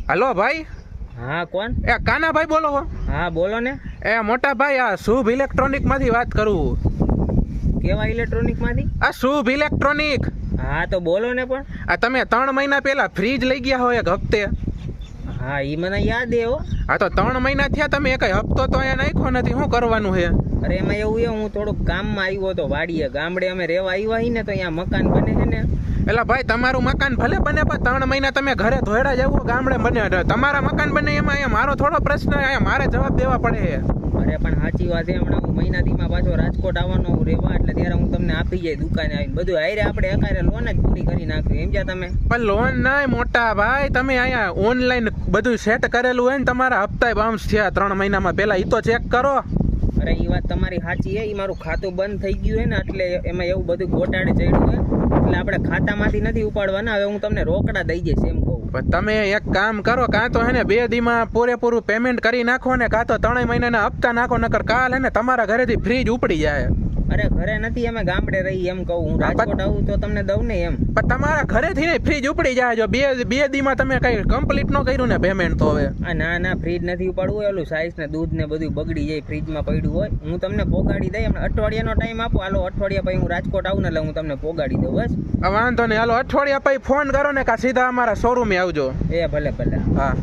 Hello ભાઈ. હા કોણ? એ કાનાભાઈ બોલો હો? હા બોલો ને. એ મોટા ભાઈ, આ શુભ ઇલેક્ટ્રોનિક માંથી વાત કરું. કેવા ઇલેક્ટ્રોનિક માંથી? આ શુભ ઇલેક્ટ્રોનિક. હા તો બોલો ને. પણ આ તમે 3 મહિના પહેલા ફ્રીજ લઈ ગયા હો એક હપ્તે. હા ઈ મને યાદ હે હો. આ તો 3 મહિના થયા, તમે એક હપ્તો તો અહીંયા નાખ્યો નથી. શું કરવાનું છે? અરે એમાં એવું છે, હું થોડુંક ગામમાં આવ્યો હતો વાડીએ. ગામડે અમે રહેવા આવ્યા હી ને, તો અહીંયા મકાન બને છે ને. એટલે ભાઈ તમારું મકાન ભલે બને, પણ 3 મહિના તમે ઘરે ધોયડા જવું, ગામડે બને. તમારા મકાન બને એમાં અહીંયા મારો થોડો પ્રશ્ન, અહીંયા મારે જવાબ દેવા પડે. અરે પણ સાચી વાત છે. હમણાં હું મહિનાથીમાં પાછો રાજકોટ આવવાનો રહેવા, એટલે ત્યારે હું તમને આપી જાય દુકાને આવીને બધું. હારે આપણે એકારે લોન જ પૂરી કરી નાખ્યું. એમ જ્યાં તમે પણ લોન ના મોટા ભાઈ, તમે અહીંયા ઓનલાઈન બધું સેટ કરેલું હોય ને, તમારા હપ્તા બાઉન્સ થયા 3 મહિનામાં પહેલા. એ તો ચેક કરો. અરે એ વાત તમારી સાચી છે. એ મારું ખાતું બંધ થઈ ગયું છે ને, એટલે એમાં એવું બધું ગોટાળે ચડ્યું હોય, એટલે આપણે ખાતામાંથી નથી ઉપાડવાના. હવે હું તમને રોકડા દઈ જઈશ એમ કહું. પણ તમે એક કામ કરો, કાં તો હે ને 2 દીમાં પૂરેપૂરું પેમેન્ટ કરી નાખો ને, કાં તો 3 મહિનાના હપ્તા નાખો. નકર કાલ હે ને તમારા ઘરેથી ફ્રીજ ઉપડી જાય. અરે ઘરે નથી, અમે ગામડે રહી એમ કહું. હું રાજકોટ આવું તો તમને દઉં ને એમ. પણ તમારા ઘરેથી ને ફ્રીજ ઉપડી જાય. જો બે દીમાં તમે કઈ કમ્પ્લીટ ન કર્યું ને પેમેન્ટ, તો હવે ના ફ્રીજ નથી ઉપાડવું. ઓલું સાઈઝ ને દૂધ ને બધું બગડી જાય, ફ્રીજમાં પડ્યું હોય. હું તમને પોગાડી દઈ. એમને અઠવાડિયાનો ટાઈમ આપો. હાલો અઠવાડિયા પછી હું રાજકોટ આવું ને, એટલે હું તમને પોગાડી દઉં. બસ વાંધો નહીં. હાલો અઠવાડિયા પછી ફોન કરો ને, કા સીધા અમારા શોરૂમે આવજો. એ ભલે. હા.